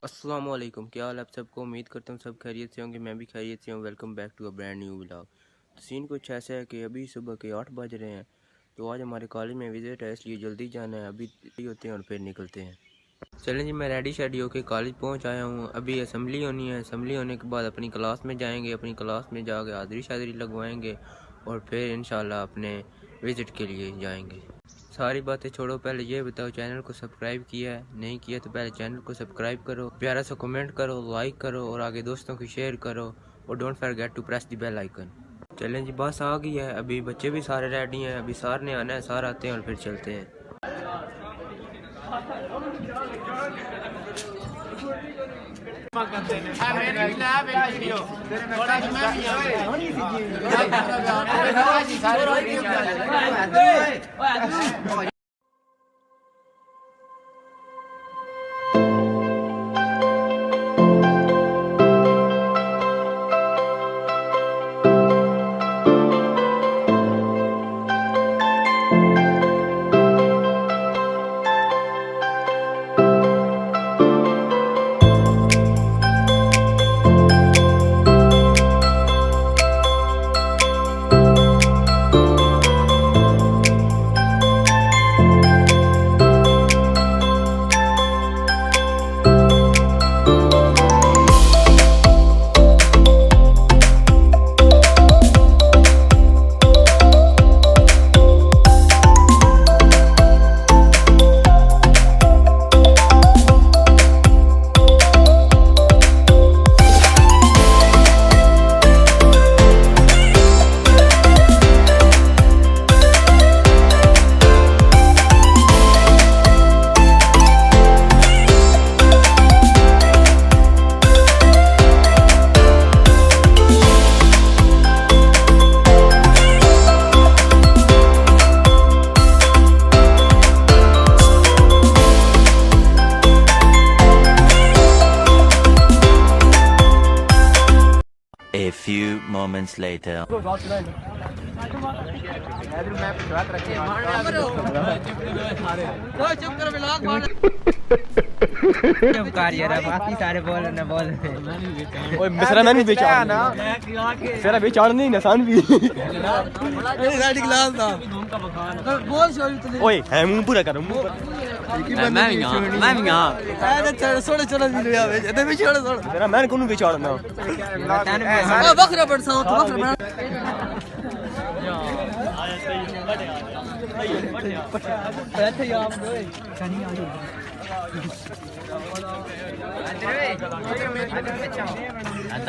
अस्सलाम वालेकुम, क्या हाल आप सबको। उम्मीद करता हूँ सब खैरियत से होंगे। मैं भी खैरियत से हूँ। Welcome back to a brand new vlog. तो सीन कुछ ऐसा है कि अभी सुबह के 8 बज रहे हैं। तो आज हमारे कॉलेज में विज़िट है, इसलिए जल्दी जाना है। अभी रेडी होते हैं और फिर निकलते हैं। चलें जी, मैं रेडी शेडी होकर कॉलेज पहुँच आया हूँ। अभी असम्बली होनी है। असम्बली होने के बाद अपनी क्लास में जाएँगे। अपनी क्लास में जाकर हाज़री शाज़री लगवाएँगे और फिर इंशाल्लाह अपने विज़िट के लिए जाएँगे। सारी बातें छोड़ो, पहले ये बताओ चैनल को सब्सक्राइब किया है? नहीं किया तो पहले चैनल को सब्सक्राइब करो, प्यारा सा कमेंट करो, लाइक करो और आगे दोस्तों को शेयर करो और don't forget to press the bell icon. चलें जी, बस आ गई है। अभी बच्चे भी सारे रेडी हैं। अभी सार ने आना है, सार आते हैं और फिर चलते हैं। A few moments later. बाकी सारे बोल न बोल। ओए मिसरा मैंने बेचा ना, तेरा बेचाड़ नहीं निशान भी। ओए है मुंह पूरा कर मुंह। मैं भी छोड़ो भी आवे इधर भी छोड़ो तेरा मैं कोनु बेचाड़ना बकरा पड़सा तो बकरा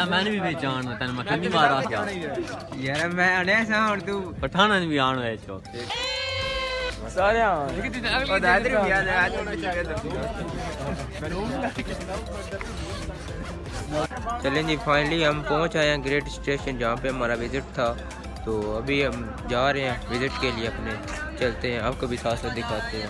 मैंने भी पहचान तेन मैं कितनी बार आ गया यार मैं आने सा और तू पठाना भी आन है चो सारे चलें जी, फाइनली हम पहुंच आए हैं ग्रेट स्टेशन, जहाँ पे हमारा विजिट था। तो अभी हम जा रहे हैं विजिट के लिए अपने। चलते हैं, आपको भी साथ साथ दिखाते हैं।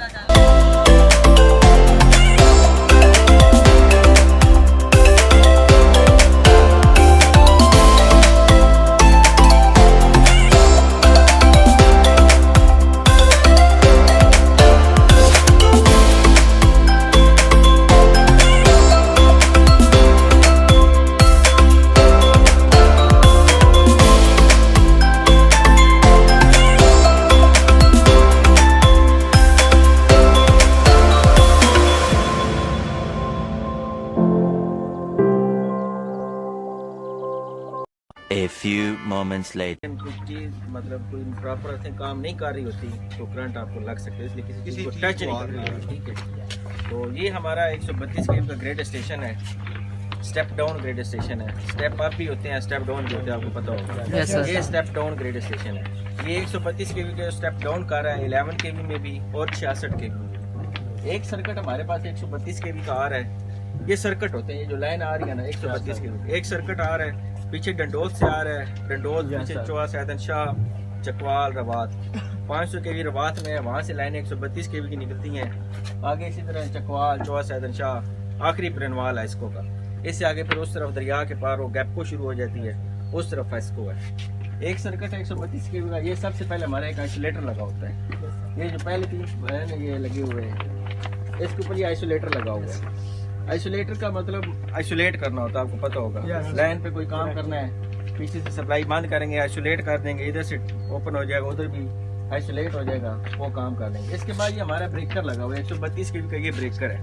A few moments later. कुछ चीज मतलब कोई प्रॉपर ऐसे काम नहीं कर रही होती तो करंट आपको लग सकता है, इसलिए किसी चीज को टच नहीं कर रही होती। ठीक है, तो ये हमारा 132 kV का ग्रेड स्टेशन है। स्टेप डाउन ग्रेड स्टेशन है। स्टेप अप भी होते हैं, स्टेप डाउन भी होते हैं, आपको पता होगा। ये स्टेप डाउन ग्रेड स्टेशन है। ये 132 kV का स्टेप डाउन कर रहा है, 11 kV में भी और 66 kV में भी। एक सर्किट हमारे पास 132 kV का आ रहा है। ये सर्किट होते हैं, ये जो लाइन आ रही है ना 132 kV, एक सर्किट आ रहा है। पीछे डंडोल से आ रहा है, डंडोल पीछे चौहा सैदन शाह चकवाल रवात 500 kV रवात में है, वहाँ से लाइनें 132 kV की निकलती हैं। आगे इसी तरह चकवाल चौहा सैदन शाह आखिरी ब्रनवाल है इसको का। इससे आगे फिर उस तरफ दरिया के पार वो गैपको शुरू हो जाती है, उस तरफ इसको है। एक सर्किट 132 kV का, ये सबसे पहले हमारा एक आइसोलेटर लगा होता है। ये जो पहले 3 है ना ये लगे हुए हैं, इसके ऊपर ये आइसोलेटर लगा हुआ है। आइसोलेटर का मतलब आइसोलेट करना होता है, आपको पता होगा। लाइन पे कोई काम करना है, पीछे से सप्लाई बंद करेंगे, आइसोलेट कर देंगे, इधर से ओपन हो जाएगा, उधर भी आइसोलेट हो जाएगा, वो काम कर देंगे। इसके बाद ये हमारा ब्रेकर लगा हुआ है, 132 kV का ये ब्रेकर है।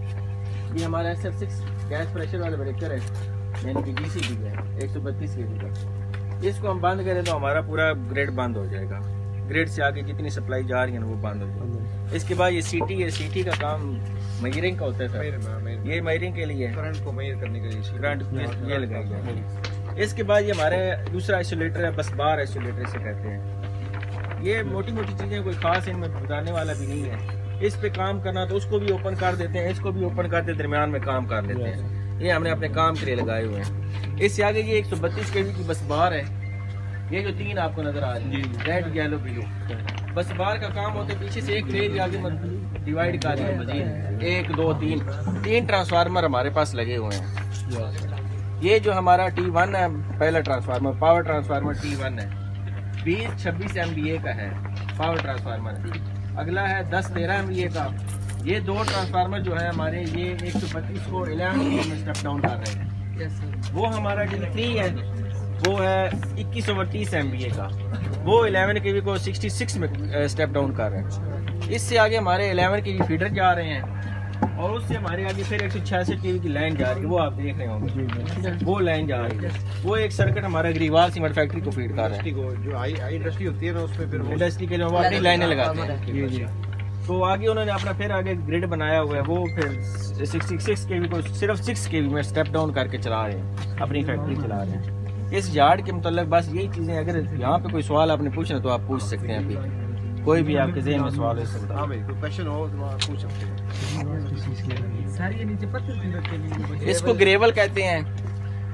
ये हमारा SF6 गैस प्रेशर वाला ब्रेकर है, यानी कि DCB है, 132 kV का। इसको हम बंद करें तो हमारा पूरा ग्रिड बंद हो जाएगा, ग्रिड से आगे जितनी सप्लाई जा रही है वो बंद हो जाएगी। इसके बाद ये सीटी है, सीटी का काम मेजरिंग का होता है सर, ये मेजरिंग के लिए, करंट को मेजर करने के लिए करंट ये लगाया गया है। इसके बाद ये हमारे दूसरा आइसोलेटर है, बस बार आइसोलेटर से कहते हैं। ये मोटी मोटी चीजें, कोई खास इनमें बताने वाला भी नहीं है। इस पे काम करना तो उसको भी ओपन कर देते हैं, इसको भी ओपन करते दरमियान में काम कर लेते हैं। ये हमने अपने काम के लिए लगाए हुए हैं। इससे आगे ये 132 kV की बस बार है, ये जो 3 आपको नजर आ रही है, रेड येलो ब्लू, बस बार का काम होता है। पीछे से एक फेज आगे डिवाइड कर रहे हैं मजीद, 1 2 3 ट्रांसफार्मर हमारे पास लगे हुए हैं। ये जो हमारा T1 है, पहला ट्रांसफार्मर पावर ट्रांसफार्मर T1 है, 20-26 MVA का है पावर ट्रांसफार्मर। अगला है 10-13 MVA का। ये 2 ट्रांसफार्मर जो है हमारे, ये 132 को 11 kV में स्टेप डाउन कर रहे हैं। वो हमारा T3 है, वो है 2130 MVA का, वो 11 kV को 66 में स्टेप डाउन कर रहे हैं। इससे आगे हमारे 11 kV फीडर जा रहे हैं, और उससे हमारे आगे फिर 166 kV की लाइन जा रही है, वो आप देख रहे होंगे, वो लाइन जा रही है। वो एक सर्किट हमारा ग्रीवाल सीमेंट फैक्ट्री को फीड कर रहा है, जो आई इंडस्ट्री होती है ना, उसमें फिर इंडस्ट्री के जो अपनी लाइनें लगाते हैं। तो आगे उन्होंने अपना फिर आगे ग्रिड बनाया हुआ है, वो फिर 66 kV को सिर्फ 6 kV में स्टेप डाउन करके चला रहे हैं, अपनी फैक्ट्री चला रहे हैं। इस यार्ड के मतलब बस यही चीजें। अगर यहाँ पे कोई सवाल आपने पूछना तो आप पूछ सकते हैं, अभी कोई भी आपके ज़हन में सवाल है, कोई क्वेश्चन हो तो आप पूछ सकते हैं। इसको ग्रेवल कहते हैं।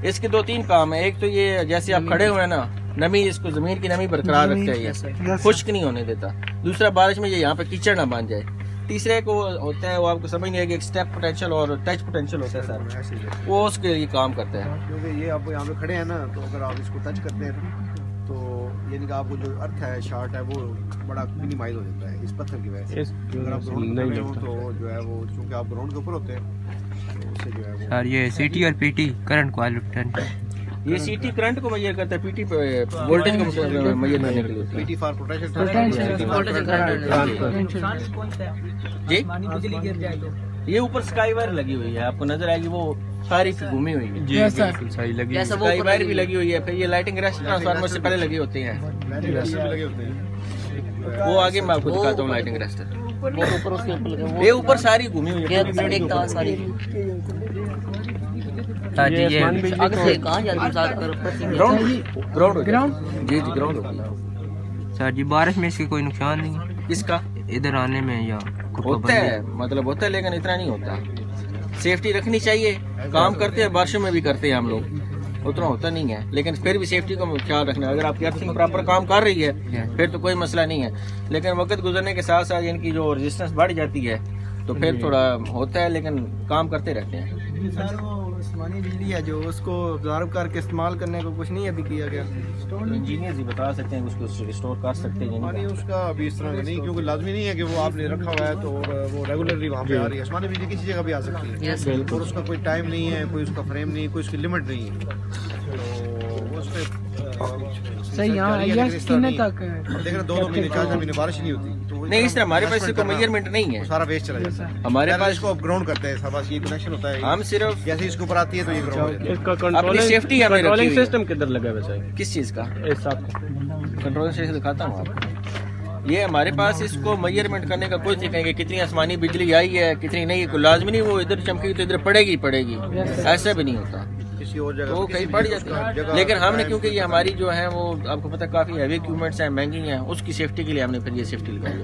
इसके 2-3 काम है। एक तो ये जैसे आप खड़े हुए हैं ना, नमी, इसको जमीन की नमी बरकरार रखता है, ये खुश्क नहीं होने देता। दूसरा, बारिश में ये यहाँ पे कीचड़ ना बन जाए। तीसरे को होता है, वो आपको समझ नहीं है कि एक स्टेप पोटेंशियल और टच पोटेंशियल होता है सर, वो उसके लिए काम करता है। क्योंकि ये आप यहाँ पे खड़े हैं ना, तो अगर आप इसको टच करते हैं तो यानी कि आपको जो अर्थ है, शार्ट है, वो बड़ा मिनिमाइज हो जाता है इस पत्थर की वजह से। अगर आप ग्राउंड में हो तो जो है वो, चूँकि आप ग्राउंड के ऊपर होते हैं, तो उससे जो है वो सर ये सीटी और पीटी करंट क्वालिटी, ये सीटी करंट को मेजर करता है, पीटी वोल्टेज को मेजर करने के लिए, पीटी फॉर प्रोटेक्शन जी। ये ऊपर स्काई वायर लगी हुई है, आपको नजर आएगी, वो सारी घूमी हुई है जी, बिल्कुल सही लगी। स्काई वायर भी लगी हुई है। फिर ये लाइटिंग रेस्ट ट्रांसफार्मर से पहले लगे होते हैं, वो आगे मैं आपको दिखाता हूँ। लाइटिंग रेस्ट ये ऊपर सारी घूमी हुई है, ग्राउंड जी ग्राउंड होती है सर जी। बारिश में इसके कोई नुकसान नहीं है इसका, इधर आने में या होता है, मतलब होता है, लेकिन इतना नहीं होता। सेफ्टी रखनी चाहिए, काम करते हैं, बारिशों में भी करते हैं हम लोग, उतना होता नहीं है, लेकिन फिर भी सेफ्टी का ख्याल रखना। अगर आपकी अर्थिंग प्रॉपर काम कर रही है फिर तो कोई मसला नहीं है, लेकिन वक्त गुजरने के साथ साथ इनकी जो रेजिस्टेंस बढ़ जाती है तो फिर थोड़ा होता है, लेकिन काम करते रहते हैं। आसमानी बिजली है जो, उसको ऑब्जर्व करके इस्तेमाल करने को कुछ नहीं अभी किया गया। इंजीनियर ही बता सकते हैं, उसको रिस्टोर कर सकते हैं। नहीं, उसका अभी इस तरह नहीं, क्योंकि लाजमी नहीं है कि वो आपने रखा हुआ है तो वो रेगुलरली वहाँ पे आ रही है। आसमानी बिजली किसी जगह भी आ सकती है, और उसका कोई टाइम नहीं है, कोई उसका फ्रेम नहीं, कोई उसकी लिमिट नहीं है, तो उस पे सही। हाँ, तक देख रहे 2-2 महीने 4 महीने बारिश नहीं होती, तो नहीं, इस तरह हमारे पास कोई मेजरमेंट नहीं है, सारा वेस्ट चला जाता है। हमारे पास इसको ग्राउंड करते हैं, बस ये कनेक्शन होता है। हम सिर्फ जैसे इसके ऊपर आती है तो ये ग्राउंड, अपनी सेफ्टी हमें रखी हुई है। सिस्टम किधर लगा वैसे, किस चीज का कंट्रोल स्टेशन दिखाता हूँ आपको। ये हमारे पास इसको मेजरमेंट करने का कोई तरीका नहीं, कितनी आसमानी बिजली आई है कितनी नहीं, कोई लाजमी नहीं वो इधर चमकेगी तो इधर पड़ेगी, ऐसा भी नहीं होता, किसी और जगह वो कहीं पड़ जाती है। लेकिन हमने, क्योंकि ये हमारी जो है वो आपको पता काफी हैवी इक्विपमेंट्स हैं, महंगी हैं, उसकी सेफ्टी के लिए हमने फिर ये सेफ्टी लगाई।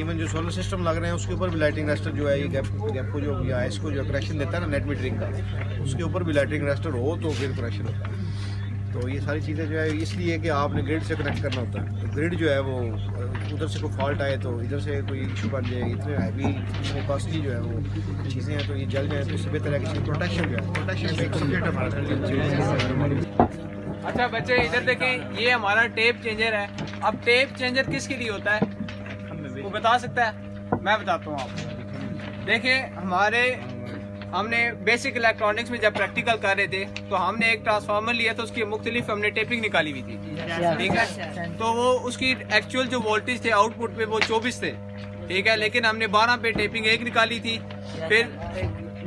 इवन जो सोलर सिस्टम लग रहे हैं उसके ऊपर भी लाइटिंग रेस्टर जो है, ये गैप को जो या इसको जो कनेक्शन देता है ना नेट मीटरिंग का, उसके ऊपर भी लाइटिंग रेस्टर हो तो फिर कनेक्शन होता है। तो ये सारी चीज़ें जो है इसलिए कि आपने ग्रिड से कनेक्ट करना होता है, तो ग्रिड जो है वो उधर से कोई फॉल्ट आए तो इधर से कोई इशू बन जाए, इतने हैवी इतने कॉस्टली जो है वो चीज़ें हैं, तो ये जल जाए तो इससे बेहतर है कि प्रोटेक्शन जो है, प्रोटेक्शन एक सब्जेक्ट हमारा। अच्छा बच्चे इधर देखें, ये हमारा टेप चेंजर है। अब टेप चेंजर किसके लिए होता है, वो बता सकता है? मैं बताता हूँ आपको। देखिए हमारे हमने बेसिक इलेक्ट्रॉनिक्स में जब प्रैक्टिकल कर रहे थे तो हमने एक ट्रांसफार्मर लिया तो उसकी मुख्तलिफ हमने टेपिंग निकाली हुई थी, ठीक है। तो वो उसकी एक्चुअल जो वोल्टेज थे आउटपुट पे वो 24 थे, ठीक है, लेकिन हमने 12 पे टेपिंग एक निकाली थी, फिर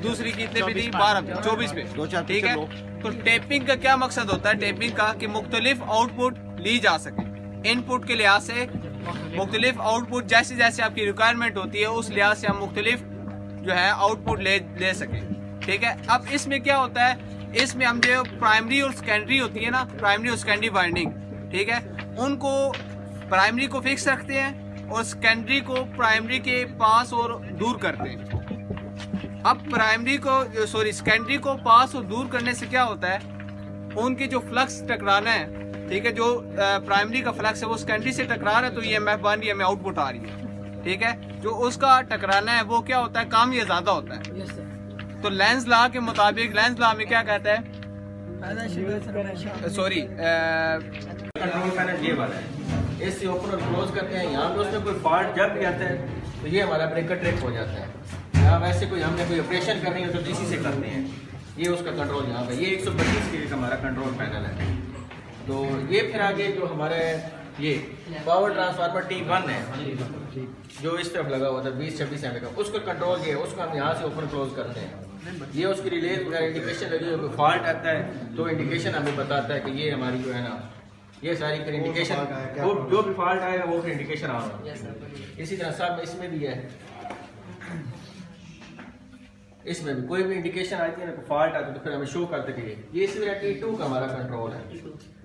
दूसरी कितने पे थी 12 पे 24 पे, ठीक है। तो टेपिंग का क्या मकसद होता है, टेपिंग का कि मुख्तलिफ आउटपुट ली जा सके, इनपुट के लिहाज से मुख्तलिफ आउटपुट जैसे जैसे आपकी रिक्वायरमेंट होती है उस लिहाज से हम मुख्तलिफ जो है आउटपुट ले सके, ठीक है। अब इसमें क्या होता है, इसमें हम जो प्राइमरी और सेकेंडरी होती है ना, प्राइमरी और सेकेंडरी वाइंडिंग, ठीक है, उनको प्राइमरी को फिक्स रखते हैं और सेकेंडरी को प्राइमरी के पास और दूर करते हैं। अब सेकेंडरी को पास और दूर करने से क्या होता है, उनकी जो फ्लक्स टकराना है, ठीक है, जो प्राइमरी का फ्लक्स है वो सेकेंडरी से टकरा रहा है तो EMF बन रही है, हमें आउटपुट आ रही है, ठीक है। जो उसका टकराना है वो क्या होता है, काम ये ज्यादा होता है। तो लेंस लॉ के मुताबिक, लेंस लॉ में क्या कहता है, कंट्रोल पैनल ये वाला है, इससे ओपन और क्लोज करते हैं। यहाँ पे उसमें कोई फॉल्ट जब भी आता है तो ये हमारा ब्रेकर ट्रिप हो जाता है। या वैसे कोई हमने कोई ऑपरेशन करनी है तो DC से करते हैं, ये उसका कंट्रोल यहाँ पे, ये 132 kV का हमारा कंट्रोल पैनल है। तो ये फिर आगे जो हमारे ये पावर ट्रांसफार्मर T1 है जो इस तरफ लगा हुआ था 20-26 एमए का, उसका कंट्रोल ये है, उसको हम यहाँ से ओपन क्लोज करते हैं। ये उसकी रिले वगैरह इंडिकेशन लगी हुई, फॉल्ट आता है तो इंडिकेशन हमें बताता है कि ये हमारी जो है ना, ये सारी फिर इंडिकेशन वो जो भी फॉल्ट आएगा वो फिर इंडिकेशन आ रहा है। इसी तरह सब इसमें भी है, इसमें भी कोई भी इंडिकेशन आती है ना, फॉल्ट आता है तो फिर हमें शो करते हैं। ये इसी तरह T2 का हमारा कंट्रोल है,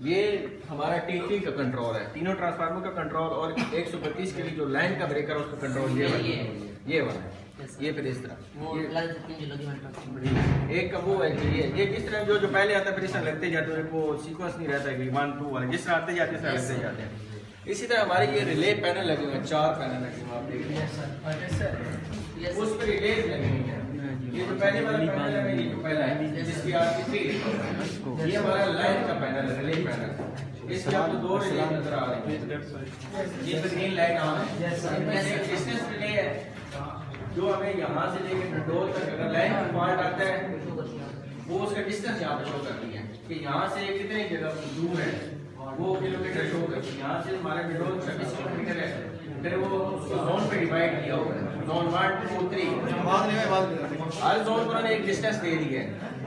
ये हमारा T3 का कंट्रोल है, तीनों ट्रांसफार्मर का कंट्रोल, और 132 के लिए जो लाइन का ब्रेकर है उसका कंट्रोल ये वाला है। ये फिर इस तरह एक का वो है कि ये जिस तरह जो पहले आता है फिर इस तरह लगते जाते हैं, वो सीक्वेंस नहीं रहता है कि 1 2 वाले, जिस तरह आते जाते हैं लगते जाते हैं। इसी तरह हमारे ये रिले पैनल लगे हुए हैं, 4 पैनल लगे हुए आप देख रहे हैं, उस पर रिले लगे हुए हैं। ये जो पहले वाला पैनल है, ये जो पहला है जिसकी आपकी 3, ये हमारा लाइन का पैनल है, रिले पैनल। इसके आपको 2 रिले नजर आ रहे हैं, ये तो ग्रीन लाइट ऑन है, इनमें से एक डिस्टेंस रिले है जो हमें यहाँ से लेकर कंट्रोल तक अगर लाइन में फॉल्ट आता है वो उसका डिस्टेंस यहाँ पे शो करती है कि यहाँ से कितनी जगह दूर है, वो किलोमीटर शो करती है। यहाँ से हमारा कंट्रोल 26 किलोमीटर है, फिर वो उसको जोन पे डिवाइड किया हुआ है, जोन 1 2 3, हर जोन को एक डिस्टेंस दे दी है,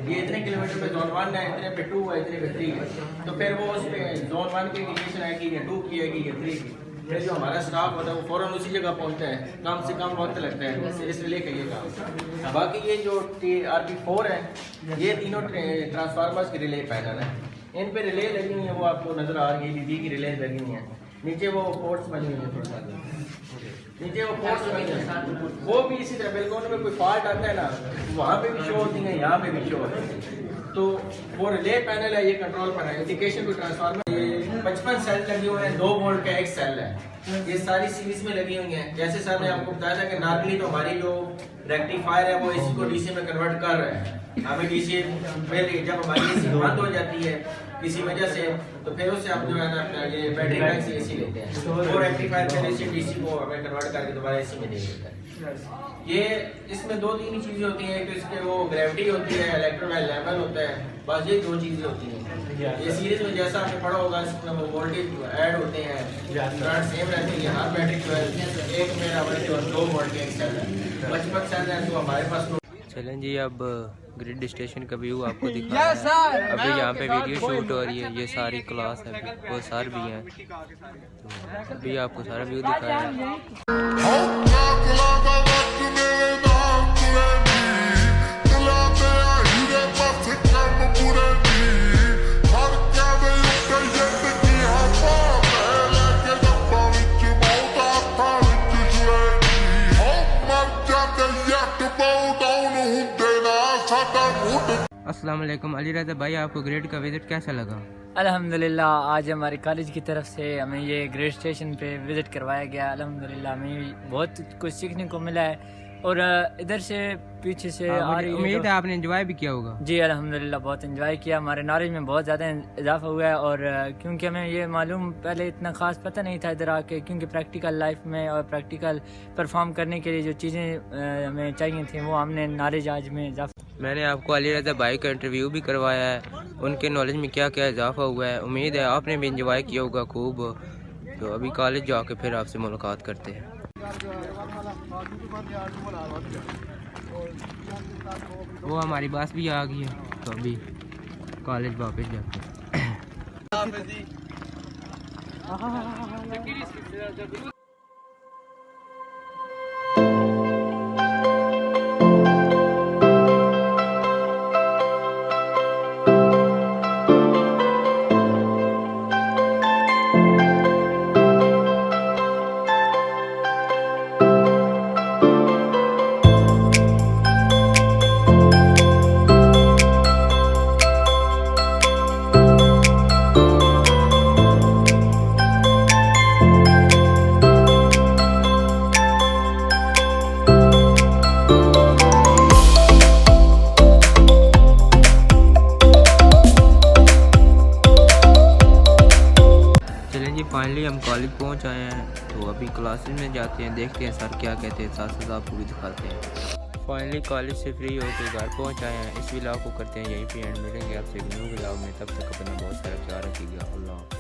ये इतने किलोमीटर पे जोन 1 है, इतने पे 2 है, इतने पे 3 है। तो फिर वो उस पे जोन 1 की इंडिकेशन आएगी, ये 2 की आएगी, ये 3 की, फिर जो हमारा स्टाफ होता है वो फौरन उसी जगह पहुंचता है, कम से कम वक्त लगता है इस रिले का ये काम। बाकी ये जो RP4 है, ये तीनों ट्रांसफार्मर्स की रिले पैनल है, इन पे रिले लगी हुई है, वो आपको नजर आ रही है, BB की रिले लगी हुई है, नीचे वो पोर्ट्स बनी हुई है, थोड़ा सा नीचे वो पोर्ट्स बनी हुई है, वो भी इसी तरह बिल्कुल उनमें कोई फॉल्ट आता है ना, वहाँ पे भी शो होती है, यहाँ पे भी शो होती है। तो वो रिले पैनल है, ये कंट्रोल पैनल है, इंडिकेशन को ट्रांसफार्मर 55 सेल लगे हुए हैं, 2 वोल्ट का एक सेल है, ये सारी सीरीज में लगी हुई हैं। जैसे सर ने आपको बताया था कि नॉर्मली तो हमारी जो रेक्टिफायर है वो AC को DC में कन्वर्ट कर रहे हैं, हमें DC पहले जब हमारी AC बंद हो जाती है किसी वजह से तो फिर उससे हम जो है ना ये बैटरी बैंक से AC लेते हैं, वो रेक्टिफायर पहले से DC को हमें कन्वर्ट करके दोबारा AC में दे देता है। ये इसमें 2-3 ही चीजें होती हैं, कि इसके वो ग्रेविटी होती है, इलेक्ट्रोलाइट लेवल होता है, बस ये 2 चीजें होती हैं। ये सीरीज में जैसा आपने पढ़ा होगा इसमें वो वोल्टेज ऐड होते हैं, करंट सेम रहती है, हर बैटरी 12 एक में हमारे 2 वोल्ट के एक सेल है, 55 सेल है तो हमारे पास। चलें जी, अब ग्रिड स्टेशन का व्यू आपको दिखा है। अभी यहाँ पे वीडियो शूट हो रही है, ये सारी क्लास है, वो सर भी हैं, तो अभी आपको सारा व्यू दिखाया है। अस्सलाम वालेकुम अली रज़ा भाई, आपको ग्रेड का विजिट कैसा लगा? अल्हम्दुलिल्लाह, आज हमारे कॉलेज की तरफ से हमें ये ग्रेड स्टेशन पे विज़िट करवाया गया। अल्हम्दुलिल्लाह हमें बहुत कुछ सीखने को मिला है, और इधर से पीछे से आ रही उम्मीद है आपने एंजॉय भी किया होगा। जी अल्हम्दुलिल्लाह बहुत एंजॉय किया, हमारे नॉलेज में बहुत ज़्यादा इजाफा हुआ है, और क्योंकि हमें ये मालूम पहले इतना ख़ास पता नहीं था इधर आके, क्योंकि प्रैक्टिकल लाइफ में और प्रैक्टिकल परफॉर्म करने के लिए जो चीज़ें हमें चाहिए थी वो हमने नॉलेज आज में इजाफा मैंने आपको अली रज़ा भाई का इंटरव्यू भी करवाया है, उनके नॉलेज में क्या क्या इजाफा हुआ है। उम्मीद है आपने भी इंजॉय किया होगा खूब। तो अभी कॉलेज जाके फिर आपसे मुलाकात करते हैं। वो हमारी बस भी आ गई है, तो अभी कॉलेज वापस जाते हैं। फाइनली हम कॉलेज पहुंच आए हैं, तो अभी क्लासेस में जाते हैं, देखते हैं सर क्या कहते हैं, साथ साथ आपको भी दिखाते हैं। फाइनली कॉलेज से फ्री होकर घर पहुंच आए हैं। इस व्लॉग को करते हैं यहीं पे एंड, मिलेंगे आपसे एक न्यू व्लॉग में। तब तक अपना बहुत सारा ख्याल रखिएगा। अल्लाह।